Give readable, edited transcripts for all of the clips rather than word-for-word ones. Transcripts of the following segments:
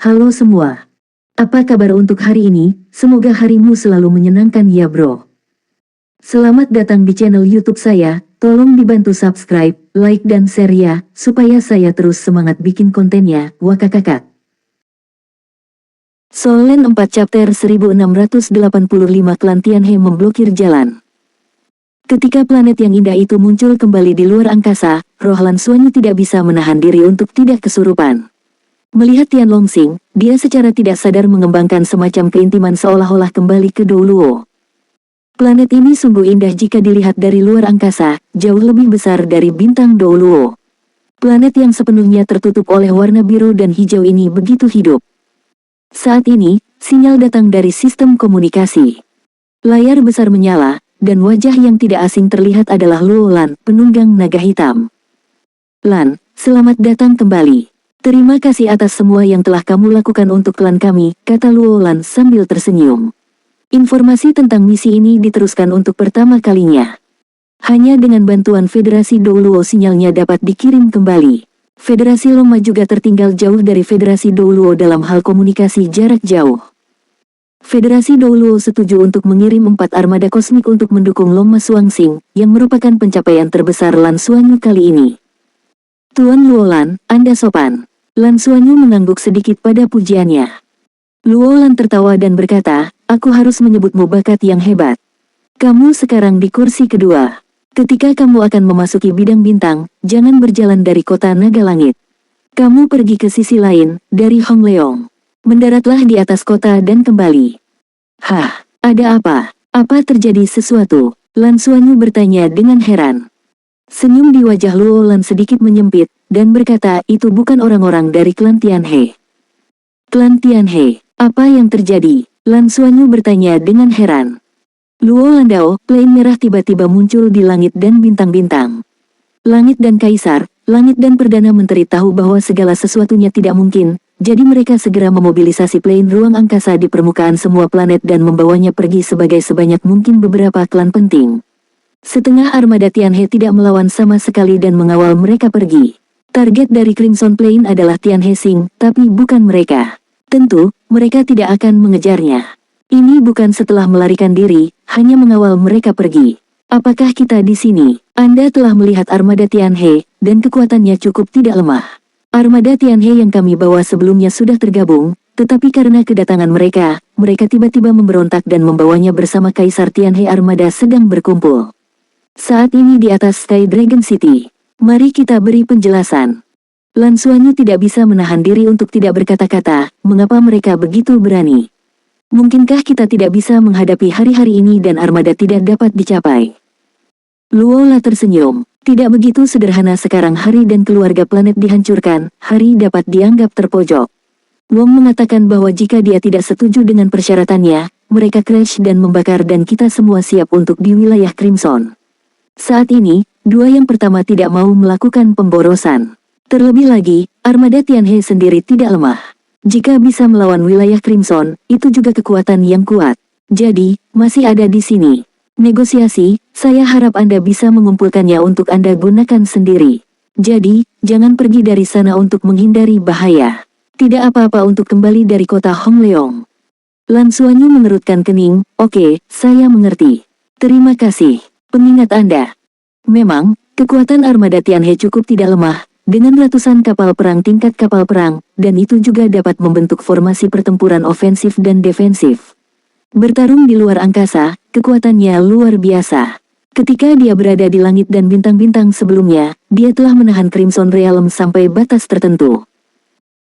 Halo semua. Apa kabar untuk hari ini? Semoga harimu selalu menyenangkan ya bro. Selamat datang di channel YouTube saya. Tolong dibantu subscribe, like dan share ya, supaya saya terus semangat bikin kontennya. Wakakakak. Solen 4 chapter 1685 Klan Tianhe memblokir jalan. Ketika planet yang indah itu muncul kembali di luar angkasa, roh Lan Xuanyu tidak bisa menahan diri untuk tidak kesurupan. Melihat Tian Longxing, dia secara tidak sadar mengembangkan semacam keintiman seolah-olah kembali ke Douluo. Planet ini sungguh indah jika dilihat dari luar angkasa, jauh lebih besar dari bintang Douluo. Planet yang sepenuhnya tertutup oleh warna biru dan hijau ini begitu hidup. Saat ini, sinyal datang dari sistem komunikasi. Layar besar menyala, dan wajah yang tidak asing terlihat adalah Luo Lan, penunggang naga hitam. Lan, selamat datang kembali. Terima kasih atas semua yang telah kamu lakukan untuk klan kami, kata Luo Lan sambil tersenyum. Informasi tentang misi ini diteruskan untuk pertama kalinya. Hanya dengan bantuan Federasi Douluo sinyalnya dapat dikirim kembali. Federasi Longma juga tertinggal jauh dari Federasi Douluo dalam hal komunikasi jarak jauh. Federasi Douluo setuju untuk mengirim 4 armada kosmik untuk mendukung Longma Xuanxing, yang merupakan pencapaian terbesar Lan Xuanyu kali ini. Tuan Luo Lan, Anda sopan. Lan Xuanyu mengangguk sedikit pada pujiannya. Luo Lan tertawa dan berkata, aku harus menyebutmu bakat yang hebat. Kamu sekarang di kursi kedua. Ketika kamu akan memasuki bidang bintang, jangan berjalan dari kota naga langit. Kamu pergi ke sisi lain, dari Hongleong. Mendaratlah di atas kota dan kembali. Hah, ada apa? Apa terjadi sesuatu? Lan Xuanyu bertanya dengan heran. Senyum di wajah Luo Lan sedikit menyempit, dan berkata itu bukan orang-orang dari klan Tianhe. Klan Tianhe, apa yang terjadi? Lan Xuanyu bertanya dengan heran. Luo Landao, plain merah tiba-tiba muncul di langit dan bintang-bintang. Langit dan Kaisar, langit dan Perdana Menteri tahu bahwa segala sesuatunya tidak mungkin, jadi mereka segera memobilisasi plain ruang angkasa di permukaan semua planet dan membawanya pergi sebanyak mungkin beberapa klan penting. Setengah armada Tianhe tidak melawan sama sekali dan mengawal mereka pergi. Target dari Crimson Plain adalah Tianhe Xing, tapi bukan mereka. Tentu, mereka tidak akan mengejarnya. Ini bukan setelah melarikan diri, hanya mengawal mereka pergi. Apakah kita di sini? Anda telah melihat armada Tianhe, dan kekuatannya cukup tidak lemah. Armada Tianhe yang kami bawa sebelumnya sudah tergabung, tetapi karena kedatangan mereka tiba-tiba memberontak dan membawanya bersama Kaisar Tianhe. Armada sedang berkumpul saat ini di atas Sky Dragon City. Mari kita beri penjelasan. Lan Xuanyu tidak bisa menahan diri untuk tidak berkata-kata, mengapa mereka begitu berani. Mungkinkah kita tidak bisa menghadapi hari-hari ini dan armada tidak dapat dicapai? Luo Lan tersenyum. Tidak begitu sederhana sekarang hari dan keluarga planet dihancurkan, hari dapat dianggap terpojok. Wong mengatakan bahwa jika dia tidak setuju dengan persyaratannya, mereka crash dan membakar dan kita semua siap untuk di wilayah Crimson. Saat ini, dua yang pertama tidak mau melakukan pemborosan. Terlebih lagi, armada Tianhe sendiri tidak lemah. Jika bisa melawan wilayah Crimson, itu juga kekuatan yang kuat. Jadi, masih ada di sini. Negosiasi, saya harap Anda bisa mengumpulkannya untuk Anda gunakan sendiri. Jadi, jangan pergi dari sana untuk menghindari bahaya. Tidak apa-apa untuk kembali dari kota Hongleong. Lan Xuanyu mengerutkan kening, oke, saya mengerti. Terima kasih. Pengingat Anda. Memang, kekuatan armada Tianhe cukup tidak lemah, dengan ratusan kapal perang tingkat kapal perang, dan itu juga dapat membentuk formasi pertempuran ofensif dan defensif. Bertarung di luar angkasa, kekuatannya luar biasa. Ketika dia berada di langit dan bintang-bintang sebelumnya, dia telah menahan Crimson Realm sampai batas tertentu.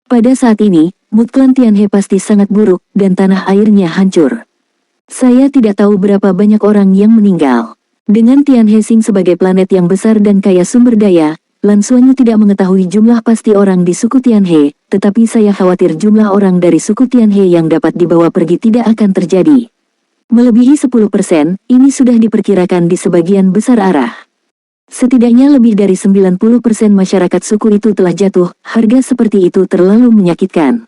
Pada saat ini, mood klan Tianhe pasti sangat buruk, dan tanah airnya hancur. Saya tidak tahu berapa banyak orang yang meninggal. Dengan Tianhe Xing sebagai planet yang besar dan kaya sumber daya, Lan Xuanyu tidak mengetahui jumlah pasti orang di suku Tianhe, tetapi saya khawatir jumlah orang dari suku Tianhe yang dapat dibawa pergi tidak akan terjadi. Melebihi 10%, ini sudah diperkirakan di sebagian besar arah. Setidaknya lebih dari 90% masyarakat suku itu telah jatuh, harga seperti itu terlalu menyakitkan.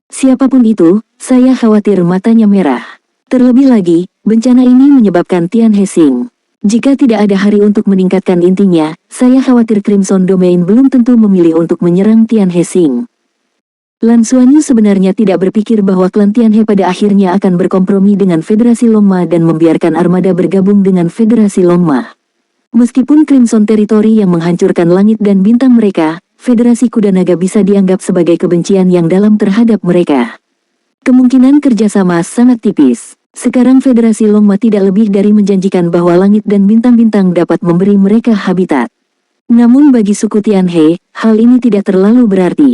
Siapapun itu, saya khawatir matanya merah. Terlebih lagi, bencana ini menyebabkan Tianhe Xing. Jika tidak ada hari untuk meningkatkan intinya, saya khawatir Crimson Domain belum tentu memilih untuk menyerang Tianhe Xing. Lan Xuanyu sebenarnya tidak berpikir bahwa klan Tianhe pada akhirnya akan berkompromi dengan Federasi Longma dan membiarkan armada bergabung dengan Federasi Longma. Meskipun Crimson Territory yang menghancurkan langit dan bintang mereka, Federasi Kuda Naga bisa dianggap sebagai kebencian yang dalam terhadap mereka. Kemungkinan kerjasama sangat tipis. Sekarang Federasi Longma tidak lebih dari menjanjikan bahwa langit dan bintang-bintang dapat memberi mereka habitat. Namun bagi suku Tianhe, hal ini tidak terlalu berarti.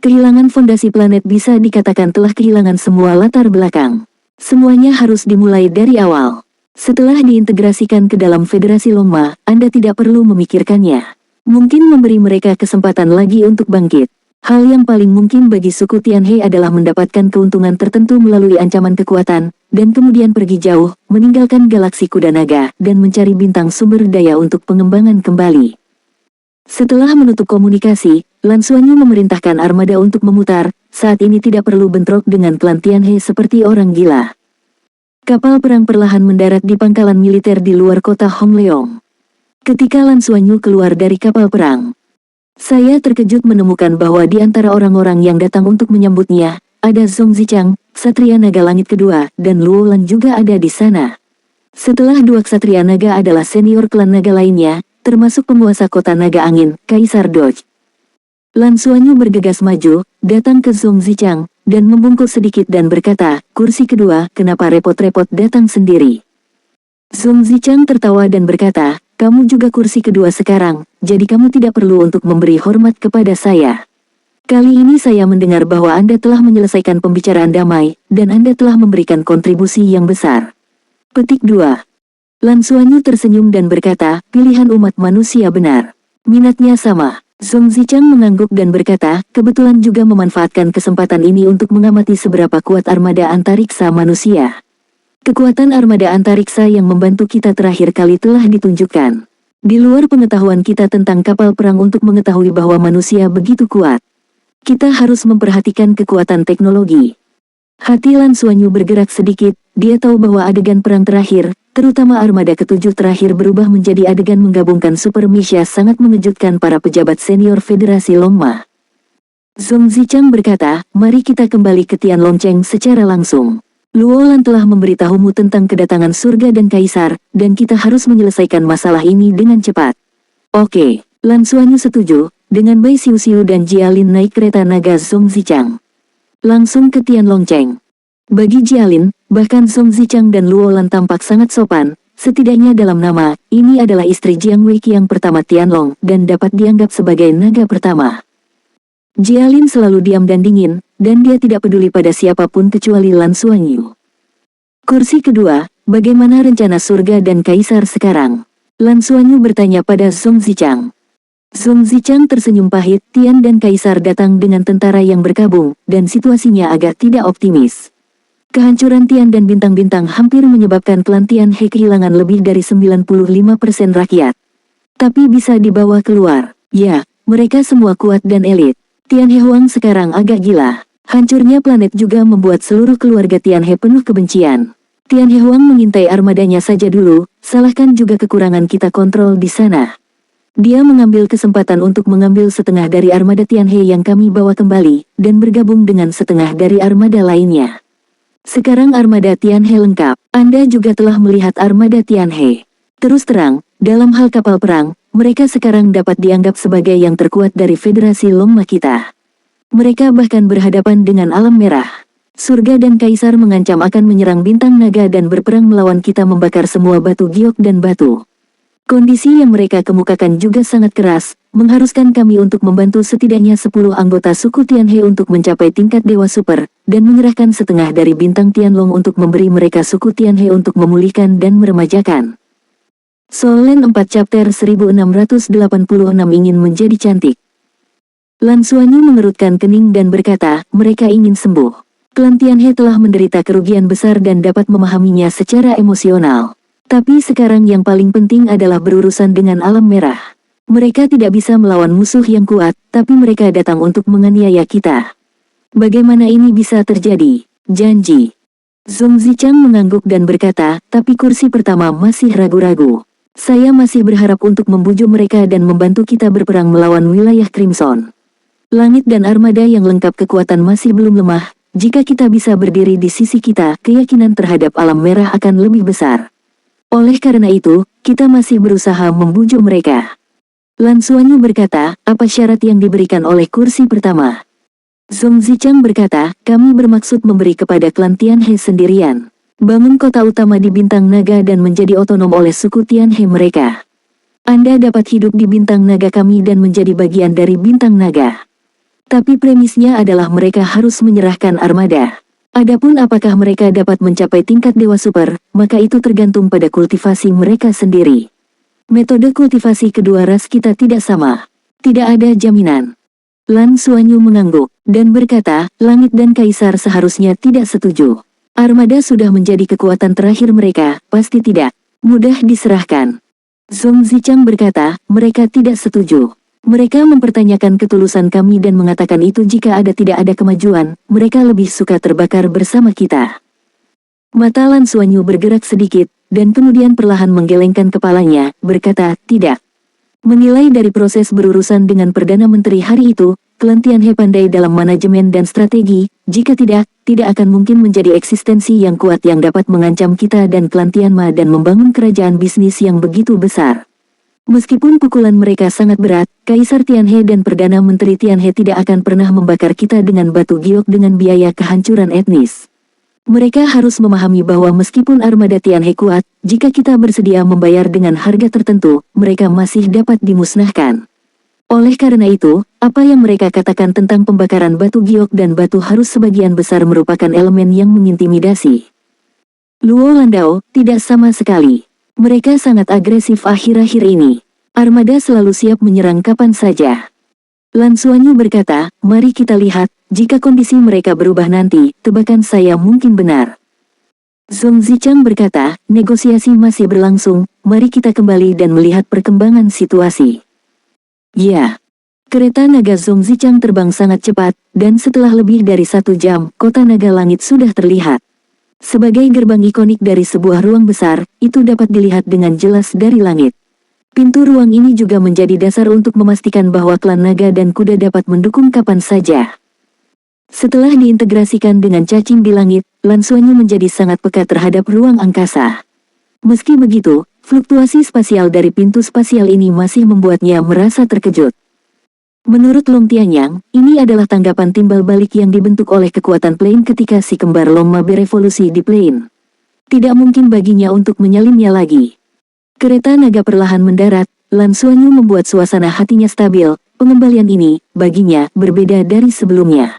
Kehilangan fondasi planet bisa dikatakan telah kehilangan semua latar belakang. Semuanya harus dimulai dari awal. Setelah diintegrasikan ke dalam Federasi Longma, Anda tidak perlu memikirkannya. Mungkin memberi mereka kesempatan lagi untuk bangkit. Hal yang paling mungkin bagi suku Tianhe adalah mendapatkan keuntungan tertentu melalui ancaman kekuatan, dan kemudian pergi jauh, meninggalkan galaksi Kuda Naga, dan mencari bintang sumber daya untuk pengembangan kembali. Setelah menutup komunikasi, Lan Xuanyu memerintahkan armada untuk memutar, saat ini tidak perlu bentrok dengan klan Tianhe seperti orang gila. Kapal perang perlahan mendarat di pangkalan militer di luar kota Hongleong. Ketika Lan Xuanyu keluar dari kapal perang, saya terkejut menemukan bahwa di antara orang-orang yang datang untuk menyambutnya, ada Zhong Zichang, Ksatria Naga Langit kedua, dan Luo Lan juga ada di sana. Setelah dua Ksatria Naga adalah senior klan naga lainnya, termasuk penguasa kota naga angin, Kaisar Doj. Lan Xuanyu bergegas maju, datang ke Zhong Zichang, dan membungkuk sedikit dan berkata, kursi kedua, kenapa repot-repot datang sendiri? Zhong Zichang tertawa dan berkata, kamu juga kursi kedua sekarang, jadi kamu tidak perlu untuk memberi hormat kepada saya. Kali ini saya mendengar bahwa Anda telah menyelesaikan pembicaraan damai, dan Anda telah memberikan kontribusi yang besar. Petik 2. Lan Xuanyu tersenyum dan berkata, pilihan umat manusia benar. Minatnya sama. Zhong Zichang mengangguk dan berkata, kebetulan juga memanfaatkan kesempatan ini untuk mengamati seberapa kuat armada antariksa manusia. Kekuatan armada antariksa yang membantu kita terakhir kali telah ditunjukkan. Di luar pengetahuan kita tentang kapal perang untuk mengetahui bahwa manusia begitu kuat. Kita harus memperhatikan kekuatan teknologi. Hati Lan Xuanyu bergerak sedikit, dia tahu bahwa adegan perang terakhir, terutama armada ketujuh terakhir berubah menjadi adegan menggabungkan Super Misha sangat mengejutkan para pejabat senior Federasi Longma. Zhong Zichang berkata, mari kita kembali ke Tianlongcheng secara langsung. Luo Lan telah memberitahumu tentang kedatangan surga dan kaisar, dan kita harus menyelesaikan masalah ini dengan cepat. Oke, Lan Xuanyu setuju, dengan Bai Xiuxiu dan Jialin naik kereta naga Zhong Zichang. Langsung ke Tianlongcheng. Bagi Jialin, bahkan Zhong Zichang dan Luo Lan tampak sangat sopan, setidaknya dalam nama, ini adalah istri Jiang Wei yang pertama Tianlong, dan dapat dianggap sebagai naga pertama. Jialin selalu diam dan dingin, dan dia tidak peduli pada siapapun kecuali Lan Xuanyu. Kursi kedua, bagaimana rencana surga dan kaisar sekarang? Lan Xuanyu bertanya pada Zhong Zichang. Zhong Zichang tersenyum pahit, Tian dan kaisar datang dengan tentara yang berkabung, dan situasinya agak tidak optimis. Kehancuran Tian dan bintang-bintang hampir menyebabkan klan Tianhe kehilangan lebih dari 95% rakyat. Tapi bisa dibawa keluar. Ya, mereka semua kuat dan elit. Tianhe Huang sekarang agak gila. Hancurnya planet juga membuat seluruh keluarga Tianhe penuh kebencian. Tianhe Huang mengintai armadanya saja dulu, salahkan juga kekurangan kita kontrol di sana. Dia mengambil kesempatan untuk mengambil setengah dari armada Tianhe yang kami bawa kembali, dan bergabung dengan setengah dari armada lainnya. Sekarang armada Tianhe lengkap. Anda juga telah melihat armada Tianhe. Terus terang, dalam hal kapal perang, mereka sekarang dapat dianggap sebagai yang terkuat dari Federasi Longma kita. Mereka bahkan berhadapan dengan alam merah. Surga dan kaisar mengancam akan menyerang bintang naga dan berperang melawan kita membakar semua batu giok dan batu. Kondisi yang mereka kemukakan juga sangat keras, mengharuskan kami untuk membantu setidaknya 10 anggota suku Tianhe untuk mencapai tingkat Dewa Super, dan menyerahkan setengah dari bintang Tianlong untuk memberi mereka suku Tianhe untuk memulihkan dan meremajakan. Solen 4 chapter 1686 ingin menjadi cantik. Lan Xuanyu mengerutkan kening dan berkata, mereka ingin sembuh. Klan Tianhe telah menderita kerugian besar dan dapat memahaminya secara emosional. Tapi sekarang yang paling penting adalah berurusan dengan alam merah. Mereka tidak bisa melawan musuh yang kuat, tapi mereka datang untuk menganiaya kita. Bagaimana ini bisa terjadi? Janji. Zhong Zichang mengangguk dan berkata, tapi kursi pertama masih ragu-ragu. Saya masih berharap untuk membujuk mereka dan membantu kita berperang melawan wilayah Crimson. Langit dan armada yang lengkap kekuatan masih belum lemah. Jika kita bisa berdiri di sisi kita, keyakinan terhadap alam merah akan lebih besar. Oleh karena itu, kita masih berusaha membujuk mereka. Lan Xuanyu berkata, apa syarat yang diberikan oleh kursi pertama? Zhong Zichang berkata, kami bermaksud memberi kepada klan Tianhe sendirian. Bangun kota utama di Bintang Naga dan menjadi otonom oleh suku Tianhe mereka. Anda dapat hidup di Bintang Naga kami dan menjadi bagian dari Bintang Naga. Tapi premisnya adalah mereka harus menyerahkan armada. Adapun apakah mereka dapat mencapai tingkat dewa super, maka itu tergantung pada kultivasi mereka sendiri. Metode kultivasi kedua ras kita tidak sama. Tidak ada jaminan. Lan Xuanyu mengangguk, dan berkata, langit dan kaisar seharusnya tidak setuju. Armada sudah menjadi kekuatan terakhir mereka, pasti tidak mudah diserahkan. Zhong Zichang berkata, mereka tidak setuju. Mereka mempertanyakan ketulusan kami dan mengatakan itu jika tidak ada kemajuan, mereka lebih suka terbakar bersama kita. Mata Lan Xuanyu bergerak sedikit, dan kemudian perlahan menggelengkan kepalanya, berkata, tidak. Menilai dari proses berurusan dengan Perdana Menteri hari itu, klan Tianhe pandai dalam manajemen dan strategi, jika tidak akan mungkin menjadi eksistensi yang kuat yang dapat mengancam kita dan klan Tianma dan membangun kerajaan bisnis yang begitu besar. Meskipun pukulan mereka sangat berat, Kaisar Tianhe dan Perdana Menteri Tianhe tidak akan pernah membakar kita dengan batu giok dengan biaya kehancuran etnis. Mereka harus memahami bahwa meskipun armada Tianhe kuat, jika kita bersedia membayar dengan harga tertentu, mereka masih dapat dimusnahkan. Oleh karena itu, apa yang mereka katakan tentang pembakaran batu giok dan batu harus sebagian besar merupakan elemen yang mengintimidasi. Luo Landau, tidak sama sekali. Mereka sangat agresif akhir-akhir ini. Armada selalu siap menyerang kapan saja. Lan Xuanyu berkata, mari kita lihat, jika kondisi mereka berubah nanti, tebakan saya mungkin benar. Zhong Zichang berkata, negosiasi masih berlangsung, mari kita kembali dan melihat perkembangan situasi. Ya. Kereta naga Zhong Zichang terbang sangat cepat, dan setelah lebih dari 1 jam, kota naga langit sudah terlihat. Sebagai gerbang ikonik dari sebuah ruang besar, itu dapat dilihat dengan jelas dari langit. Pintu ruang ini juga menjadi dasar untuk memastikan bahwa klan naga dan kuda dapat mendukung kapan saja. Setelah diintegrasikan dengan cacing di langit, Lan Xuanyu menjadi sangat peka terhadap ruang angkasa. Meski begitu, fluktuasi spasial dari pintu spasial ini masih membuatnya merasa terkejut. Menurut Long Tianyang, ini adalah tanggapan timbal balik yang dibentuk oleh kekuatan Plane ketika si kembar Longma berevolusi di Plane. Tidak mungkin baginya untuk menyalinnya lagi. Kereta naga perlahan mendarat, Lan Xuanyu membuat suasana hatinya stabil, pengembalian ini, baginya, berbeda dari sebelumnya.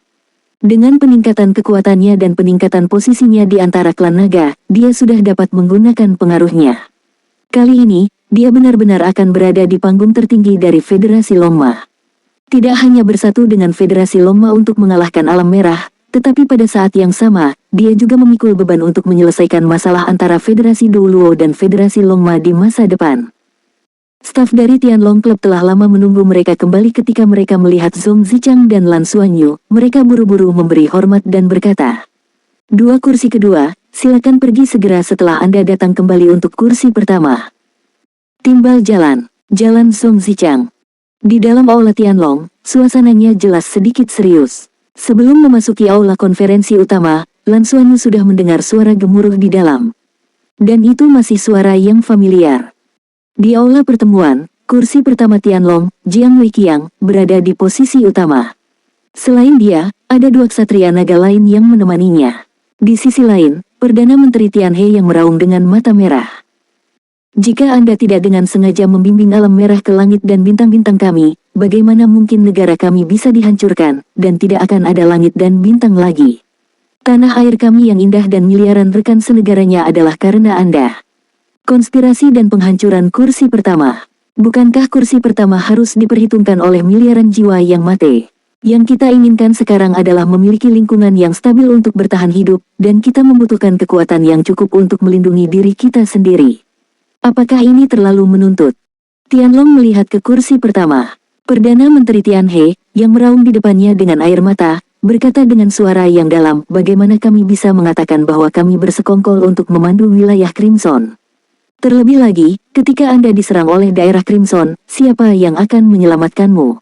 Dengan peningkatan kekuatannya dan peningkatan posisinya di antara klan naga, dia sudah dapat menggunakan pengaruhnya. Kali ini, dia benar-benar akan berada di panggung tertinggi dari Federasi Longma. Tidak hanya bersatu dengan Federasi Longma untuk mengalahkan Alam Merah, tetapi pada saat yang sama, dia juga memikul beban untuk menyelesaikan masalah antara Federasi Douluo dan Federasi Longma di masa depan. Staf dari Tianlong Club telah lama menunggu mereka kembali ketika mereka melihat Zhong Zichang dan Lan Xuanyu. Mereka buru-buru memberi hormat dan berkata, 2 kursi kedua, silakan pergi segera setelah Anda datang kembali untuk kursi pertama. Timbal jalan Zhong Zichang. Di dalam aula Tianlong, suasananya jelas sedikit serius. Sebelum memasuki aula konferensi utama, Lan Xuanyu sudah mendengar suara gemuruh di dalam. Dan itu masih suara yang familiar. Di aula pertemuan, kursi pertama Tianlong, Jiang Weiqiang, berada di posisi utama. Selain dia, ada 2 ksatria naga lain yang menemaninya. Di sisi lain, Perdana Menteri Tianhe yang meraung dengan mata merah. Jika Anda tidak dengan sengaja membimbing alam merah ke langit dan bintang-bintang kami, bagaimana mungkin negara kami bisa dihancurkan, dan tidak akan ada langit dan bintang lagi? Tanah air kami yang indah dan miliaran rekan senegaranya adalah karena Anda. Konspirasi dan penghancuran kursi pertama. Bukankah kursi pertama harus diperhitungkan oleh miliaran jiwa yang mati? Yang kita inginkan sekarang adalah memiliki lingkungan yang stabil untuk bertahan hidup, dan kita membutuhkan kekuatan yang cukup untuk melindungi diri kita sendiri. Apakah ini terlalu menuntut? Tianlong melihat ke kursi pertama. Perdana Menteri Tianhe, yang meraung di depannya dengan air mata, berkata dengan suara yang dalam, bagaimana kami bisa mengatakan bahwa kami bersekongkol untuk memandu wilayah Crimson? Terlebih lagi, ketika Anda diserang oleh daerah Crimson, siapa yang akan menyelamatkanmu?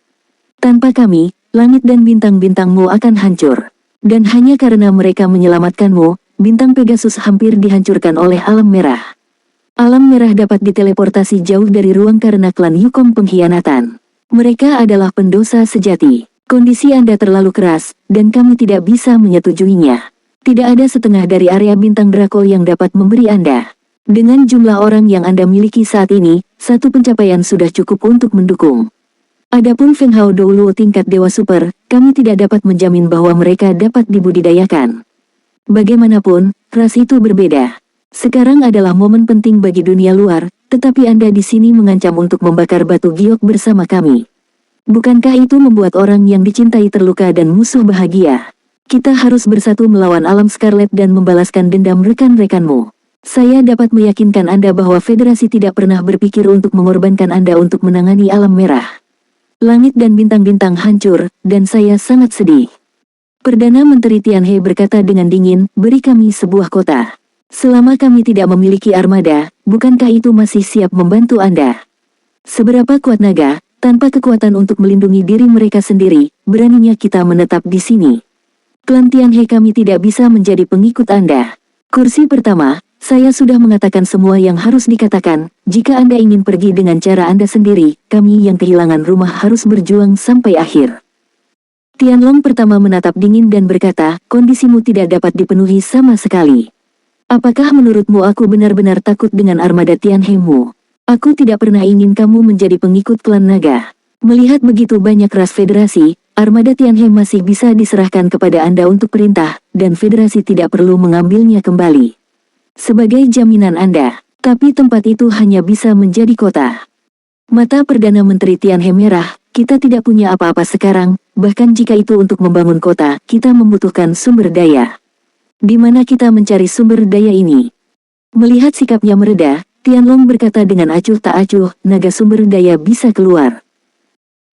Tanpa kami, Langit dan bintang-bintangmu akan hancur. Dan hanya karena mereka menyelamatkanmu, bintang Pegasus hampir dihancurkan oleh alam merah. Alam merah dapat diteleportasi jauh dari ruang karena klan Yukong pengkhianatan. Mereka adalah pendosa sejati. Kondisi Anda terlalu keras, dan kami tidak bisa menyetujuinya. Tidak ada setengah dari area bintang Drakol yang dapat memberi Anda. Dengan jumlah orang yang Anda miliki saat ini, satu pencapaian sudah cukup untuk mendukung. Adapun Feng Hao Douluo tingkat Dewa Super, kami tidak dapat menjamin bahwa mereka dapat dibudidayakan. Bagaimanapun, ras itu berbeda. Sekarang adalah momen penting bagi dunia luar, tetapi Anda di sini mengancam untuk membakar batu giok bersama kami. Bukankah itu membuat orang yang dicintai terluka dan musuh bahagia? Kita harus bersatu melawan alam Scarlet dan membalaskan dendam rekan-rekanmu. Saya dapat meyakinkan Anda bahwa Federasi tidak pernah berpikir untuk mengorbankan Anda untuk menangani alam merah. Langit dan bintang-bintang hancur, dan saya sangat sedih. Perdana Menteri Tianhe berkata dengan dingin, beri kami sebuah kota. Selama kami tidak memiliki armada, bukankah itu masih siap membantu Anda? Seberapa kuat naga, tanpa kekuatan untuk melindungi diri mereka sendiri, beraninya kita menetap di sini. Klan Tianhe kami tidak bisa menjadi pengikut Anda. Kursi pertama, saya sudah mengatakan semua yang harus dikatakan. Jika Anda ingin pergi dengan cara Anda sendiri, kami yang kehilangan rumah harus berjuang sampai akhir. Tianlong pertama menatap dingin dan berkata, kondisimu tidak dapat dipenuhi sama sekali. Apakah menurutmu aku benar-benar takut dengan armada Tianhe-mu? Aku tidak pernah ingin kamu menjadi pengikut klan naga. Melihat begitu banyak ras federasi, armada Tianhe masih bisa diserahkan kepada Anda untuk perintah, dan federasi tidak perlu mengambilnya kembali. Sebagai jaminan Anda, tapi tempat itu hanya bisa menjadi kota. Mata Perdana Menteri Tianhe merah, kita tidak punya apa-apa sekarang, bahkan jika itu untuk membangun kota, kita membutuhkan sumber daya. Di mana kita mencari sumber daya ini? Melihat sikapnya mereda, Tianlong berkata dengan acuh tak acuh, naga sumber daya bisa keluar.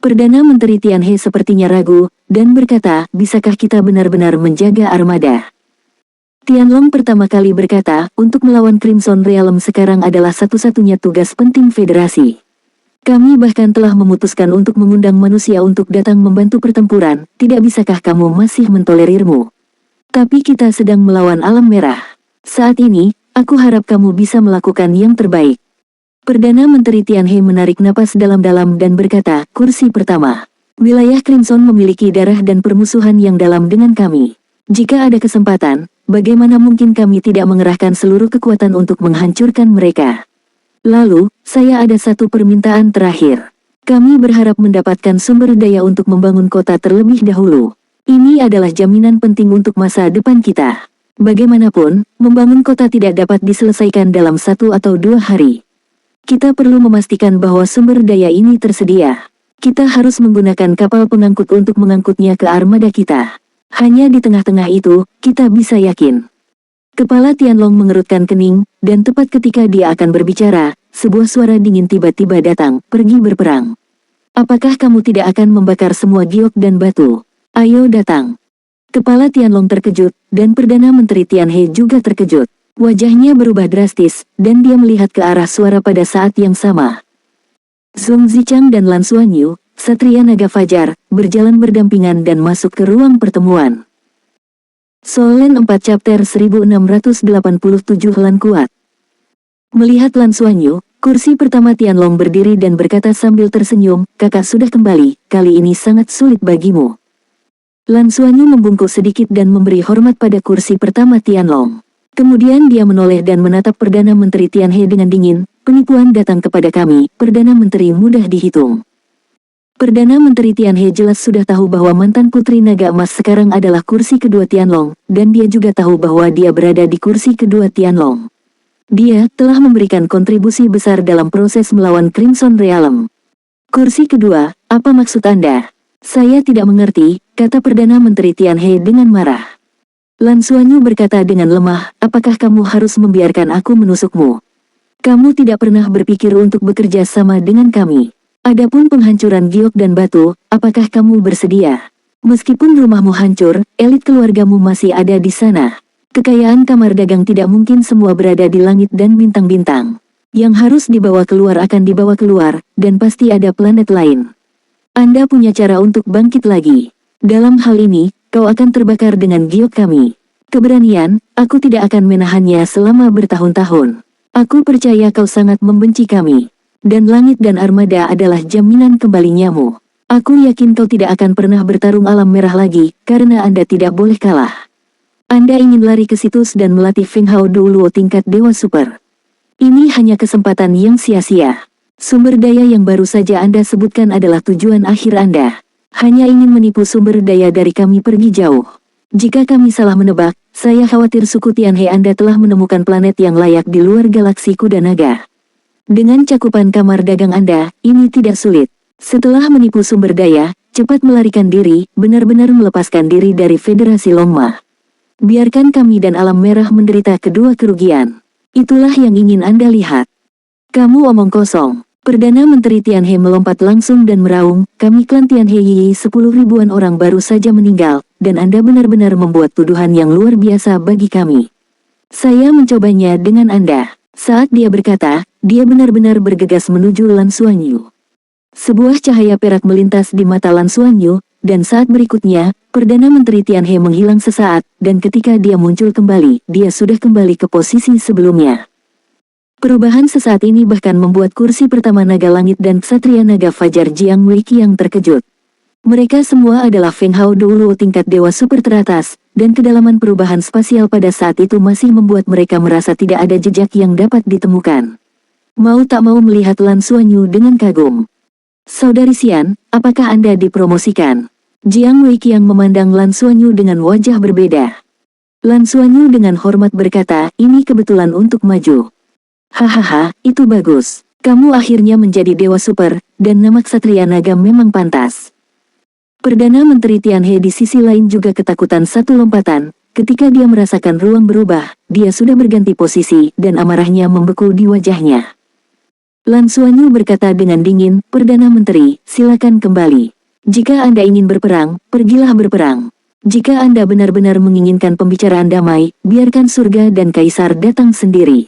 Perdana Menteri Tianhe sepertinya ragu, dan berkata, bisakah kita benar-benar menjaga armada? Tianlong pertama kali berkata, untuk melawan Crimson Realm sekarang adalah satu-satunya tugas penting federasi. Kami bahkan telah memutuskan untuk mengundang manusia untuk datang membantu pertempuran, tidak bisakah kamu masih mentolerirmu? Tapi kita sedang melawan alam merah. Saat ini, aku harap kamu bisa melakukan yang terbaik. Perdana Menteri Tianhe menarik napas dalam-dalam dan berkata, kursi pertama. Wilayah Crimson memiliki darah dan permusuhan yang dalam dengan kami. Jika ada kesempatan, bagaimana mungkin kami tidak mengerahkan seluruh kekuatan untuk menghancurkan mereka? Lalu, saya ada satu permintaan terakhir. Kami berharap mendapatkan sumber daya untuk membangun kota terlebih dahulu. Ini adalah jaminan penting untuk masa depan kita. Bagaimanapun, membangun kota tidak dapat diselesaikan dalam 1 atau 2 hari. Kita perlu memastikan bahwa sumber daya ini tersedia. Kita harus menggunakan kapal pengangkut untuk mengangkutnya ke armada kita. Hanya di tengah-tengah itu, kita bisa yakin. Kepala Tianlong mengerutkan kening, dan tepat ketika dia akan berbicara, sebuah suara dingin tiba-tiba datang, pergi berperang. Apakah kamu tidak akan membakar semua giok dan batu? Ayo datang. Kepala Tianlong terkejut, dan Perdana Menteri Tianhe juga terkejut. Wajahnya berubah drastis, dan dia melihat ke arah suara pada saat yang sama. Zhong Zichang dan Lan Xuanyu, Satria Naga Fajar, berjalan berdampingan dan masuk ke ruang pertemuan. Solen 4 Chapter 1687 Lan Kuat. Melihat Lan Xuanyu, kursi pertama Tianlong berdiri dan berkata sambil tersenyum, kakak sudah kembali, kali ini sangat sulit bagimu. Lan Xuanyu membungkuk sedikit dan memberi hormat pada kursi pertama Tianlong. Kemudian dia menoleh dan menatap Perdana Menteri Tianhe dengan dingin, penipuan datang kepada kami, Perdana Menteri mudah dihitung. Perdana Menteri Tianhe jelas sudah tahu bahwa mantan Putri Naga Emas sekarang adalah kursi kedua Tianlong, dan dia juga tahu bahwa dia berada di kursi kedua Tianlong. Dia telah memberikan kontribusi besar dalam proses melawan Crimson Realm. Kursi kedua, apa maksud Anda? Saya tidak mengerti, kata Perdana Menteri Tianhe dengan marah. Lan Xuanyu berkata dengan lemah, apakah kamu harus membiarkan aku menusukmu? Kamu tidak pernah berpikir untuk bekerja sama dengan kami. Adapun penghancuran giok dan batu, apakah kamu bersedia? Meskipun rumahmu hancur, elit keluargamu masih ada di sana. Kekayaan kamar dagang tidak mungkin semua berada di langit dan bintang-bintang. Yang harus dibawa keluar akan dibawa keluar, dan pasti ada planet lain. Anda punya cara untuk bangkit lagi. Dalam hal ini, kau akan terbakar dengan giok kami. Keberanian, aku tidak akan menahannya selama bertahun-tahun. Aku percaya kau sangat membenci kami. Dan langit dan armada adalah jaminan kembalinya-mu. Aku yakin kau tidak akan pernah bertarung alam merah lagi, karena Anda tidak boleh kalah. Anda ingin lari ke situs dan melatih Feng Hao Douluo tingkat Dewa Super. Ini hanya kesempatan yang sia-sia. Sumber daya yang baru saja Anda sebutkan adalah tujuan akhir Anda. Hanya ingin menipu sumber daya dari kami pergi jauh. Jika kami salah menebak, saya khawatir suku Tianhe Anda telah menemukan planet yang layak di luar galaksi Kuda Naga. Dengan cakupan kamar dagang Anda, ini tidak sulit. Setelah menipu sumber daya, cepat melarikan diri, benar-benar melepaskan diri dari Federasi Longma. Biarkan kami dan alam merah menderita kedua kerugian. Itulah yang ingin Anda lihat. Kamu omong kosong. Perdana Menteri Tianhe melompat langsung dan meraung, kami klan Tianhe Yi 10 ribuan orang baru saja meninggal, dan Anda benar-benar membuat tuduhan yang luar biasa bagi kami. Saya mencobanya dengan Anda. Saat dia berkata, dia benar-benar bergegas menuju Lan Xuanyu. Sebuah cahaya perak melintas di mata Lan Xuanyu, dan saat berikutnya, Perdana Menteri Tianhe menghilang sesaat, dan ketika dia muncul kembali, dia sudah kembali ke posisi sebelumnya. Perubahan sesaat ini bahkan membuat kursi pertama naga langit dan ksatria naga fajar Jiang Weiqiang terkejut. Mereka semua adalah Feng Hao Douluo tingkat dewa super teratas, dan kedalaman perubahan spasial pada saat itu masih membuat mereka merasa tidak ada jejak yang dapat ditemukan. Mau tak mau melihat Lan Xuanyu dengan kagum. Saudari Xian, apakah Anda dipromosikan? Jiang Weiqiang memandang Lan Xuanyu dengan wajah berbeda. Lan Xuanyu dengan hormat berkata, ini kebetulan untuk maju. Hahaha, itu bagus. Kamu akhirnya menjadi dewa super, dan nama ksatria naga memang pantas. Perdana Menteri Tianhe di sisi lain juga ketakutan satu lompatan, ketika dia merasakan ruang berubah, dia sudah berganti posisi, dan amarahnya membeku di wajahnya. Lan Xuanyu berkata dengan dingin, Perdana Menteri, silakan kembali. Jika Anda ingin berperang, pergilah berperang. Jika Anda benar-benar menginginkan pembicaraan damai, biarkan surga dan kaisar datang sendiri.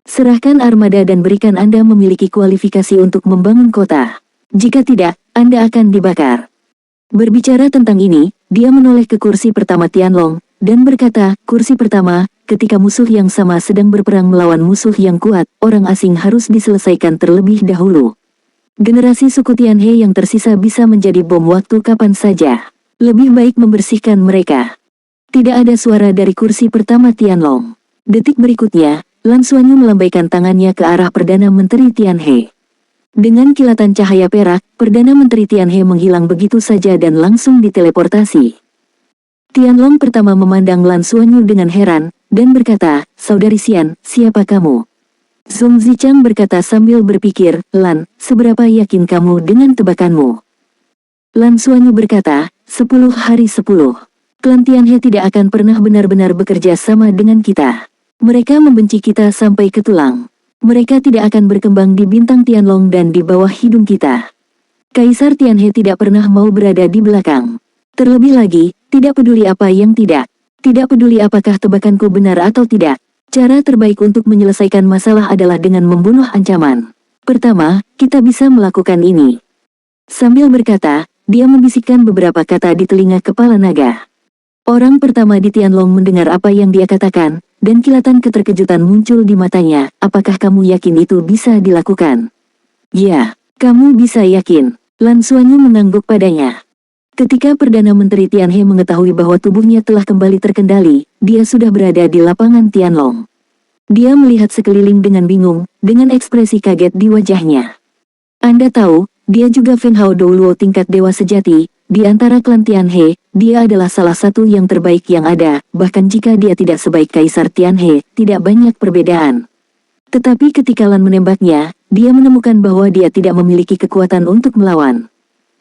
Serahkan armada dan berikan Anda memiliki kualifikasi untuk membangun kota. Jika tidak, Anda akan dibakar. Berbicara tentang ini, dia menoleh ke kursi pertama Tianlong, dan berkata, kursi pertama, ketika musuh yang sama sedang berperang melawan musuh yang kuat, orang asing harus diselesaikan terlebih dahulu. Generasi suku Tianhe yang tersisa bisa menjadi bom waktu kapan saja. Lebih baik membersihkan mereka. Tidak ada suara dari kursi pertama Tianlong. Detik berikutnya, Lan Xuanyu melambaikan tangannya ke arah Perdana Menteri Tianhe. Dengan kilatan cahaya perak, Perdana Menteri Tianhe menghilang begitu saja dan langsung diteleportasi. Tianlong pertama memandang Lan Xuanyu dengan heran, dan berkata, Saudari Xian, siapa kamu? Zhong Zichang berkata sambil berpikir, Lan, seberapa yakin kamu dengan tebakanmu? Lan Xuanyu berkata, 10 hari 10. Klan Tianhe tidak akan pernah benar-benar bekerja sama dengan kita. Mereka membenci kita sampai ke tulang. Mereka tidak akan berkembang di bintang Tianlong dan di bawah hidung kita. Kaisar Tianhe tidak pernah mau berada di belakang. Terlebih lagi, tidak peduli apa yang tidak. Tidak peduli apakah tebakanku benar atau tidak. Cara terbaik untuk menyelesaikan masalah adalah dengan membunuh ancaman. Pertama, kita bisa melakukan ini. Sambil berkata, dia membisikkan beberapa kata di telinga kepala naga. Orang pertama di Tianlong mendengar apa yang dia katakan, dan kilatan keterkejutan muncul di matanya. Apakah kamu yakin itu bisa dilakukan? Ya, kamu bisa yakin. Lan Xuanyu mengangguk padanya. Ketika Perdana Menteri Tianhe mengetahui bahwa tubuhnya telah kembali terkendali, dia sudah berada di lapangan Tianlong. Dia melihat sekeliling dengan bingung, dengan ekspresi kaget di wajahnya. Anda tahu, dia juga Feng Hao Douluo tingkat dewa sejati. Di antara klan Tianhe, dia adalah salah satu yang terbaik yang ada, bahkan jika dia tidak sebaik Kaisar Tianhe, tidak banyak perbedaan. Tetapi ketika Lan menembaknya, dia menemukan bahwa dia tidak memiliki kekuatan untuk melawan.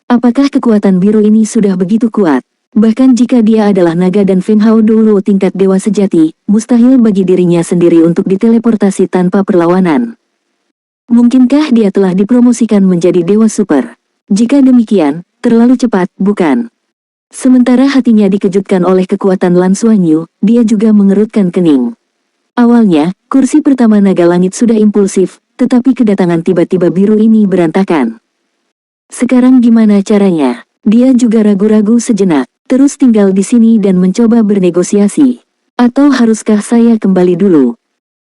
Apakah kekuatan biru ini sudah begitu kuat? Bahkan jika dia adalah naga dan Feng Hao Douluo tingkat dewa sejati, mustahil bagi dirinya sendiri untuk diteleportasi tanpa perlawanan. Mungkinkah dia telah dipromosikan menjadi dewa super? Jika demikian, terlalu cepat, bukan? Sementara hatinya dikejutkan oleh kekuatan Lan Xuanyu, dia juga mengerutkan kening. Awalnya, kursi pertama naga langit sudah impulsif, tetapi kedatangan tiba-tiba biru ini berantakan. Sekarang gimana caranya? Dia juga ragu-ragu sejenak, terus tinggal di sini dan mencoba bernegosiasi. Atau haruskah saya kembali dulu?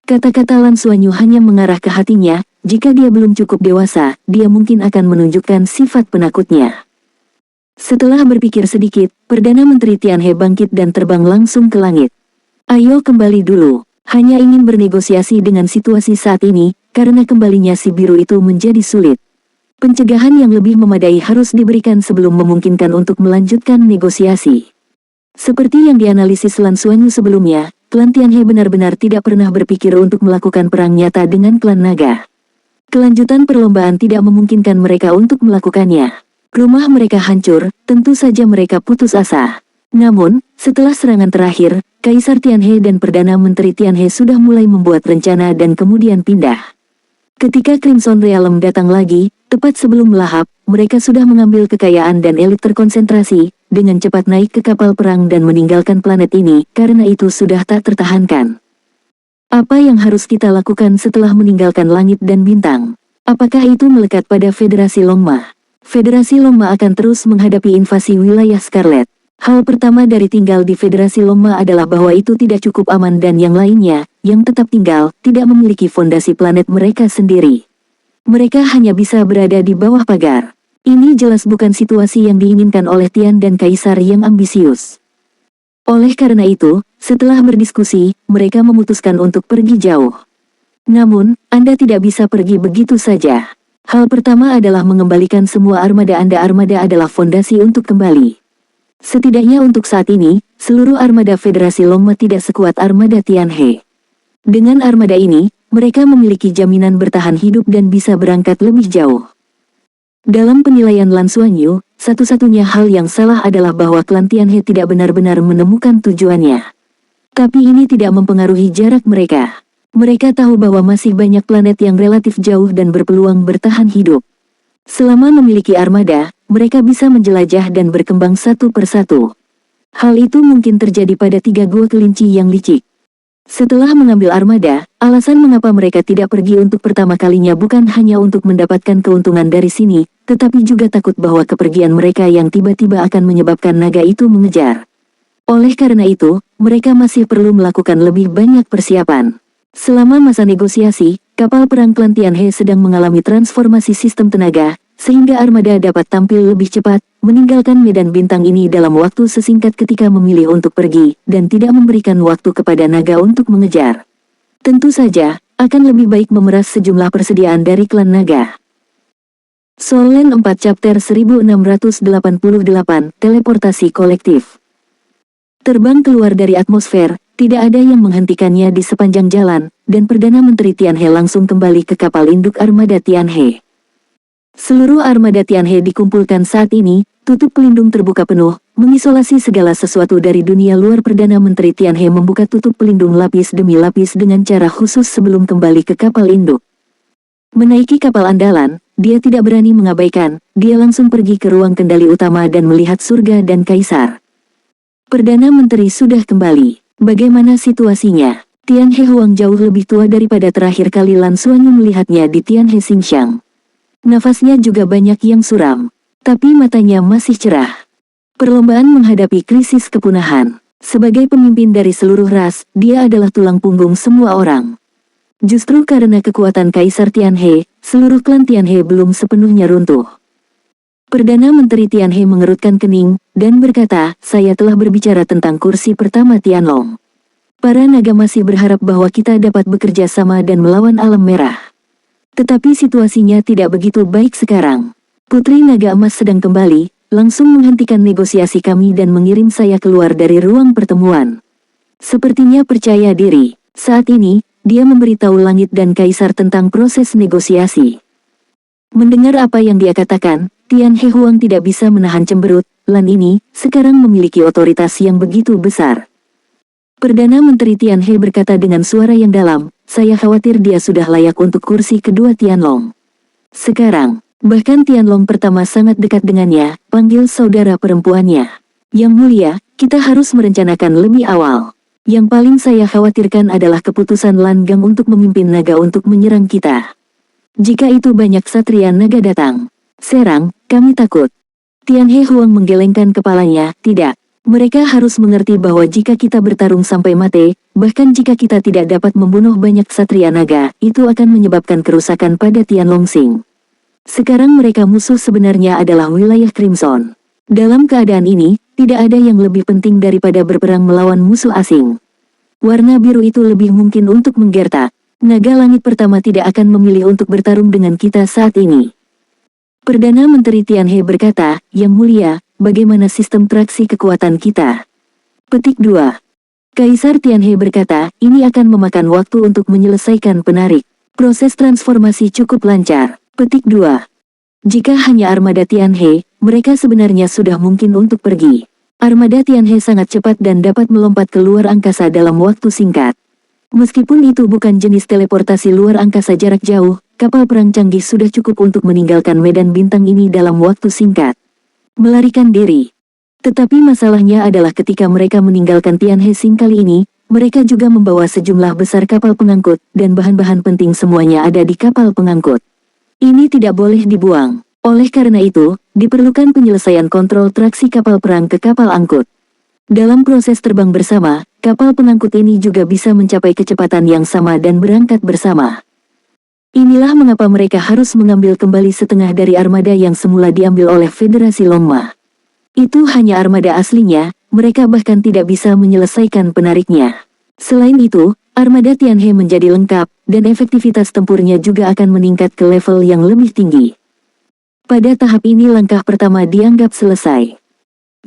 Kata-kata Lan Xuanyu hanya mengarah ke hatinya, jika dia belum cukup dewasa, dia mungkin akan menunjukkan sifat penakutnya. Setelah berpikir sedikit, Perdana Menteri Tianhe bangkit dan terbang langsung ke langit. Ayo kembali dulu, hanya ingin bernegosiasi dengan situasi saat ini, karena kembalinya si biru itu menjadi sulit. Pencegahan yang lebih memadai harus diberikan sebelum memungkinkan untuk melanjutkan negosiasi. Seperti yang dianalisis Lan Xuanyu sebelumnya, klan Tianhe benar-benar tidak pernah berpikir untuk melakukan perang nyata dengan klan naga. Kelanjutan perlombaan tidak memungkinkan mereka untuk melakukannya. Rumah mereka hancur, tentu saja mereka putus asa. Namun, setelah serangan terakhir, Kaisar Tianhe dan Perdana Menteri Tianhe sudah mulai membuat rencana dan kemudian pindah. Ketika Crimson Realm datang lagi, tepat sebelum melahap, mereka sudah mengambil kekayaan dan elit terkonsentrasi, dengan cepat naik ke kapal perang dan meninggalkan planet ini, karena itu sudah tak tertahankan. Apa yang harus kita lakukan setelah meninggalkan langit dan bintang? Apakah itu melekat pada Federasi Longma? Federasi Longma akan terus menghadapi invasi wilayah Scarlet. Hal pertama dari tinggal di Federasi Longma adalah bahwa itu tidak cukup aman dan yang lainnya, yang tetap tinggal, tidak memiliki fondasi planet mereka sendiri. Mereka hanya bisa berada di bawah pagar. Ini jelas bukan situasi yang diinginkan oleh Tian dan Kaisar yang ambisius. Oleh karena itu, setelah berdiskusi, mereka memutuskan untuk pergi jauh. Namun, Anda tidak bisa pergi begitu saja. Hal pertama adalah mengembalikan semua armada Anda. Armada adalah fondasi untuk kembali. Setidaknya untuk saat ini, seluruh armada Federasi Longma tidak sekuat armada Tianhe. Dengan armada ini, mereka memiliki jaminan bertahan hidup dan bisa berangkat lebih jauh. Dalam penilaian Lan Xuanyu, satu-satunya hal yang salah adalah bahwa klan Tianhe tidak benar-benar menemukan tujuannya. Tapi ini tidak mempengaruhi jarak mereka. Mereka tahu bahwa masih banyak planet yang relatif jauh dan berpeluang bertahan hidup. Selama memiliki armada, mereka bisa menjelajah dan berkembang satu persatu. Hal itu mungkin terjadi pada 3 gua kelinci yang licik. Setelah mengambil armada, alasan mengapa mereka tidak pergi untuk pertama kalinya bukan hanya untuk mendapatkan keuntungan dari sini, tetapi juga takut bahwa kepergian mereka yang tiba-tiba akan menyebabkan naga itu mengejar. Oleh karena itu, mereka masih perlu melakukan lebih banyak persiapan. Selama masa negosiasi, kapal perang klan Tianhe sedang mengalami transformasi sistem tenaga, sehingga armada dapat tampil lebih cepat, meninggalkan medan bintang ini dalam waktu sesingkat ketika memilih untuk pergi, dan tidak memberikan waktu kepada naga untuk mengejar. Tentu saja, akan lebih baik memeras sejumlah persediaan dari klan naga. Solen 4 Chapter 1688, Teleportasi Kolektif. Terbang keluar dari atmosfer, tidak ada yang menghentikannya di sepanjang jalan, dan Perdana Menteri Tianhe langsung kembali ke kapal induk armada Tianhe. Seluruh armada Tianhe dikumpulkan saat ini, tutup pelindung terbuka penuh, mengisolasi segala sesuatu dari dunia luar. Perdana Menteri Tianhe membuka tutup pelindung lapis demi lapis dengan cara khusus sebelum kembali ke kapal induk. Menaiki kapal andalan, dia tidak berani mengabaikan, dia langsung pergi ke ruang kendali utama dan melihat surga dan kaisar. Perdana Menteri sudah kembali. Bagaimana situasinya? Tianhe Huang jauh lebih tua daripada terakhir kali Lan Xuanyu melihatnya di Tianhe Xinxiang. Nafasnya juga banyak yang suram, tapi matanya masih cerah. Perlombaan menghadapi krisis kepunahan. Sebagai pemimpin dari seluruh ras, dia adalah tulang punggung semua orang. Justru karena kekuatan Kaisar Tianhe, seluruh klan Tianhe belum sepenuhnya runtuh. Perdana Menteri Tianhe mengerutkan kening, dan berkata, saya telah berbicara tentang kursi pertama Tianlong. Para naga masih berharap bahwa kita dapat bekerja sama dan melawan alam merah. Tetapi situasinya tidak begitu baik sekarang. Putri Naga Emas sedang kembali, langsung menghentikan negosiasi kami dan mengirim saya keluar dari ruang pertemuan. Sepertinya percaya diri, saat ini, dia memberitahu langit dan kaisar tentang proses negosiasi. Mendengar apa yang dia katakan, Tianhe Huang tidak bisa menahan cemberut. Lan ini, sekarang memiliki otoritas yang begitu besar. Perdana Menteri Tianhe berkata dengan suara yang dalam, saya khawatir dia sudah layak untuk kursi kedua Tianlong. Sekarang, bahkan Tianlong pertama sangat dekat dengannya, panggil saudara perempuannya. Yang mulia, kita harus merencanakan lebih awal. Yang paling saya khawatirkan adalah keputusan Lan Gang untuk memimpin naga untuk menyerang kita. Jika itu banyak satria naga datang, serang, kami takut. Tianhe Huang menggelengkan kepalanya, tidak. Mereka harus mengerti bahwa jika kita bertarung sampai mati, bahkan jika kita tidak dapat membunuh banyak Ksatria Naga, itu akan menyebabkan kerusakan pada Tianlongsing. Sekarang mereka musuh sebenarnya adalah wilayah Crimson. Dalam keadaan ini, tidak ada yang lebih penting daripada berperang melawan musuh asing. Warna biru itu lebih mungkin untuk menggertak. Naga langit pertama tidak akan memilih untuk bertarung dengan kita saat ini. Perdana Menteri Tianhe berkata, Yang Mulia, bagaimana sistem traksi kekuatan kita? Petik 2. Kaisar Tianhe berkata, ini akan memakan waktu untuk menyelesaikan penarik. Proses transformasi cukup lancar. Petik 2. Jika hanya armada Tianhe, mereka sebenarnya sudah mungkin untuk pergi. Armada Tianhe sangat cepat dan dapat melompat ke luar angkasa dalam waktu singkat. Meskipun itu bukan jenis teleportasi luar angkasa jarak jauh, kapal perang canggih sudah cukup untuk meninggalkan medan bintang ini dalam waktu singkat. Melarikan diri. Tetapi masalahnya adalah ketika mereka meninggalkan Tianhe Sing kali ini, mereka juga membawa sejumlah besar kapal pengangkut, dan bahan-bahan penting semuanya ada di kapal pengangkut. Ini tidak boleh dibuang. Oleh karena itu, diperlukan penyelesaian kontrol traksi kapal perang ke kapal angkut. Dalam proses terbang bersama, kapal pengangkut ini juga bisa mencapai kecepatan yang sama dan berangkat bersama. Inilah mengapa mereka harus mengambil kembali setengah dari armada yang semula diambil oleh Federasi Longma. Itu hanya armada aslinya, mereka bahkan tidak bisa menyelesaikan penariknya. Selain itu, armada Tianhe menjadi lengkap, dan efektivitas tempurnya juga akan meningkat ke level yang lebih tinggi. Pada tahap ini langkah pertama dianggap selesai.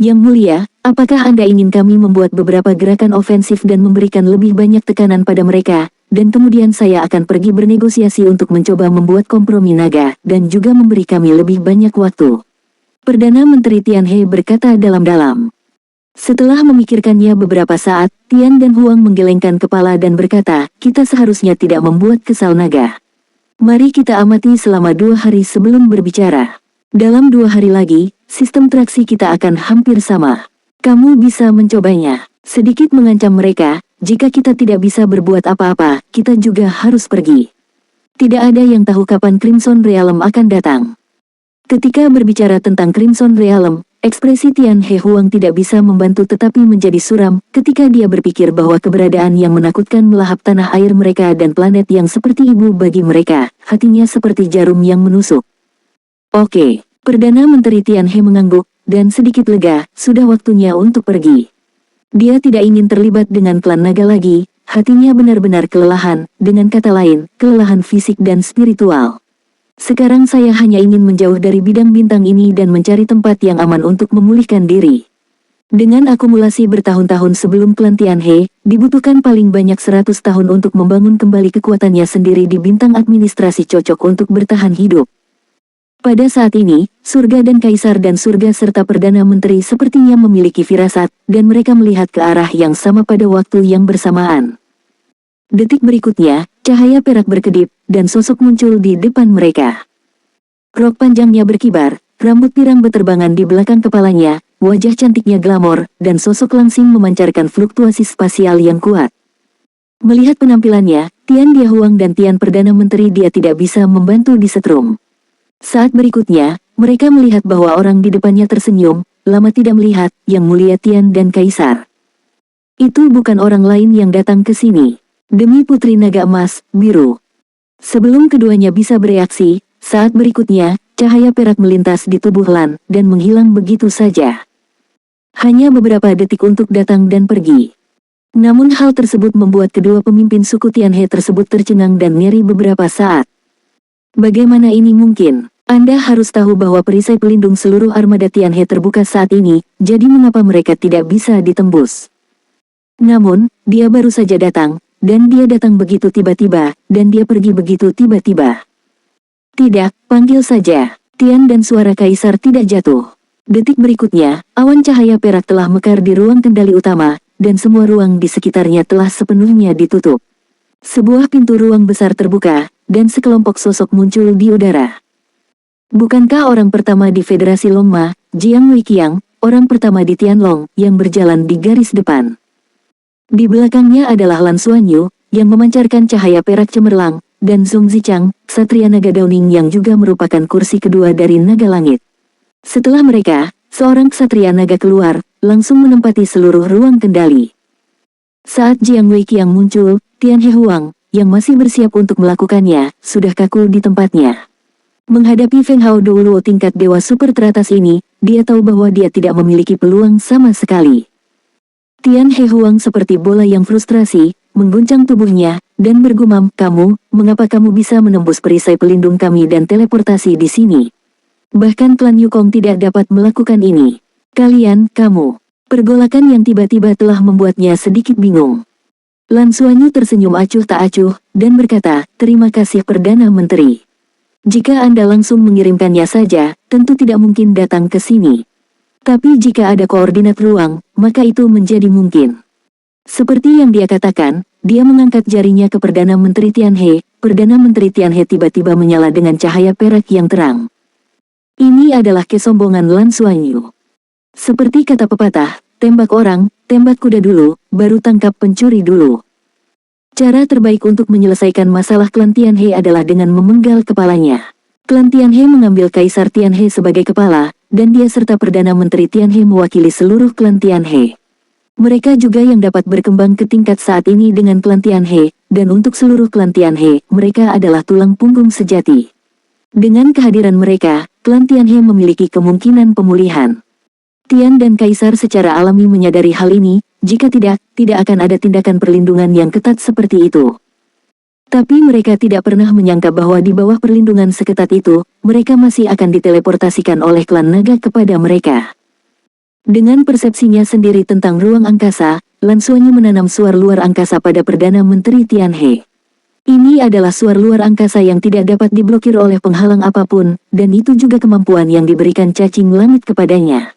Yang Mulia, apakah Anda ingin kami membuat beberapa gerakan ofensif dan memberikan lebih banyak tekanan pada mereka, dan kemudian saya akan pergi bernegosiasi untuk mencoba membuat kompromi naga, dan juga memberi kami lebih banyak waktu. Perdana Menteri Tianhe berkata dalam-dalam. Setelah memikirkannya beberapa saat, Tian dan Huang menggelengkan kepala dan berkata, kita seharusnya tidak membuat kesal naga. Mari kita amati selama 2 hari sebelum berbicara. Dalam 2 hari lagi, sistem traksi kita akan hampir sama. Kamu bisa mencobanya. Sedikit mengancam mereka, jika kita tidak bisa berbuat apa-apa, kita juga harus pergi. Tidak ada yang tahu kapan Crimson Realm akan datang. Ketika berbicara tentang Crimson Realm, ekspresi Tianhe Huang tidak bisa membantu tetapi menjadi suram, ketika dia berpikir bahwa keberadaan yang menakutkan melahap tanah air mereka dan planet yang seperti ibu bagi mereka, hatinya seperti jarum yang menusuk. Oke, Perdana Menteri Tianhe mengangguk, dan sedikit lega, sudah waktunya untuk pergi. Dia tidak ingin terlibat dengan klan naga lagi, hatinya benar-benar kelelahan, dengan kata lain, kelelahan fisik dan spiritual. Sekarang saya hanya ingin menjauh dari bidang bintang ini dan mencari tempat yang aman untuk memulihkan diri. Dengan akumulasi bertahun-tahun sebelum klan Tianhe, dibutuhkan paling banyak 100 tahun untuk membangun kembali kekuatannya sendiri di bintang administrasi cocok untuk bertahan hidup. Pada saat ini, surga dan kaisar dan surga serta perdana menteri sepertinya memiliki firasat, dan mereka melihat ke arah yang sama pada waktu yang bersamaan. Detik berikutnya, cahaya perak berkedip, dan sosok muncul di depan mereka. Rok panjangnya berkibar, rambut pirang beterbangan di belakang kepalanya, wajah cantiknya glamor, dan sosok langsing memancarkan fluktuasi spasial yang kuat. Melihat penampilannya, Tian Dia Huang dan Tian Perdana Menteri dia tidak bisa membantu disetrum. Saat berikutnya, mereka melihat bahwa orang di depannya tersenyum, lama tidak melihat, Yang Mulia Tian dan Kaisar. Itu bukan orang lain yang datang ke sini. Demi Putri Naga Emas, Biru. Sebelum keduanya bisa bereaksi, saat berikutnya, cahaya perak melintas di tubuh Lan, dan menghilang begitu saja. Hanya beberapa detik untuk datang dan pergi. Namun hal tersebut membuat kedua pemimpin suku Tianhe tersebut tercengang dan ngeri beberapa saat. Bagaimana ini mungkin? Anda harus tahu bahwa perisai pelindung seluruh armada Tianhe terbuka saat ini, jadi mengapa mereka tidak bisa ditembus? Namun, dia baru saja datang, dan dia datang begitu tiba-tiba, dan dia pergi begitu tiba-tiba. Tidak, panggil saja. Tian dan suara kaisar tidak jatuh. Detik berikutnya, awan cahaya perak telah mekar di ruang kendali utama, dan semua ruang di sekitarnya telah sepenuhnya ditutup. Sebuah pintu ruang besar terbuka, dan sekelompok sosok muncul di udara. Bukankah orang pertama di Federasi Longma, Jiang Weiqiang, orang pertama di Tianlong, yang berjalan di garis depan? Di belakangnya adalah Lan Xuanyu, yang memancarkan cahaya perak cemerlang, dan Zhong Zichang, Ksatria Naga Downing yang juga merupakan kursi kedua dari Naga Langit. Setelah mereka, seorang ksatria naga keluar, langsung menempati seluruh ruang kendali. Saat Jiang Weiqiang muncul, Tian He Huang, yang masih bersiap untuk melakukannya, sudah kaku di tempatnya. Menghadapi Feng Hao Doulo tingkat dewa super teratas ini, dia tahu bahwa dia tidak memiliki peluang sama sekali. Tian He Huang seperti bola yang frustrasi, mengguncang tubuhnya, dan bergumam, mengapa kamu bisa menembus perisai pelindung kami dan teleportasi di sini? Bahkan klan Yukong tidak dapat melakukan ini. Kamu. Pergolakan yang tiba-tiba telah membuatnya sedikit bingung. Lan Xuanyu tersenyum acuh tak acuh, dan berkata, terima kasih Perdana Menteri. Jika Anda langsung mengirimkannya saja, tentu tidak mungkin datang ke sini. Tapi jika ada koordinat ruang, maka itu menjadi mungkin. Seperti yang dia katakan, dia mengangkat jarinya ke Perdana Menteri Tianhe. Perdana Menteri Tianhe tiba-tiba menyala dengan cahaya perak yang terang. Ini adalah kesombongan Lan Xuanyu. Seperti kata pepatah, tembak orang, tembak kuda dulu, baru tangkap pencuri dulu. Cara terbaik untuk menyelesaikan masalah klan Tianhe adalah dengan memenggal kepalanya. Klan Tianhe mengambil Kaisar Tianhe sebagai kepala, dan dia serta Perdana Menteri Tianhe mewakili seluruh klan Tianhe. Mereka juga yang dapat berkembang ke tingkat saat ini dengan klan Tianhe, dan untuk seluruh klan Tianhe, mereka adalah tulang punggung sejati. Dengan kehadiran mereka, klan Tianhe memiliki kemungkinan pemulihan. Tian dan Kaisar secara alami menyadari hal ini, jika tidak akan ada tindakan perlindungan yang ketat seperti itu. Tapi mereka tidak pernah menyangka bahwa di bawah perlindungan seketat itu, mereka masih akan diteleportasikan oleh klan naga kepada mereka. Dengan persepsinya sendiri tentang ruang angkasa, Lan Xuanyu menanam suar luar angkasa pada Perdana Menteri Tianhe. Ini adalah suar luar angkasa yang tidak dapat diblokir oleh penghalang apapun, dan itu juga kemampuan yang diberikan cacing langit kepadanya.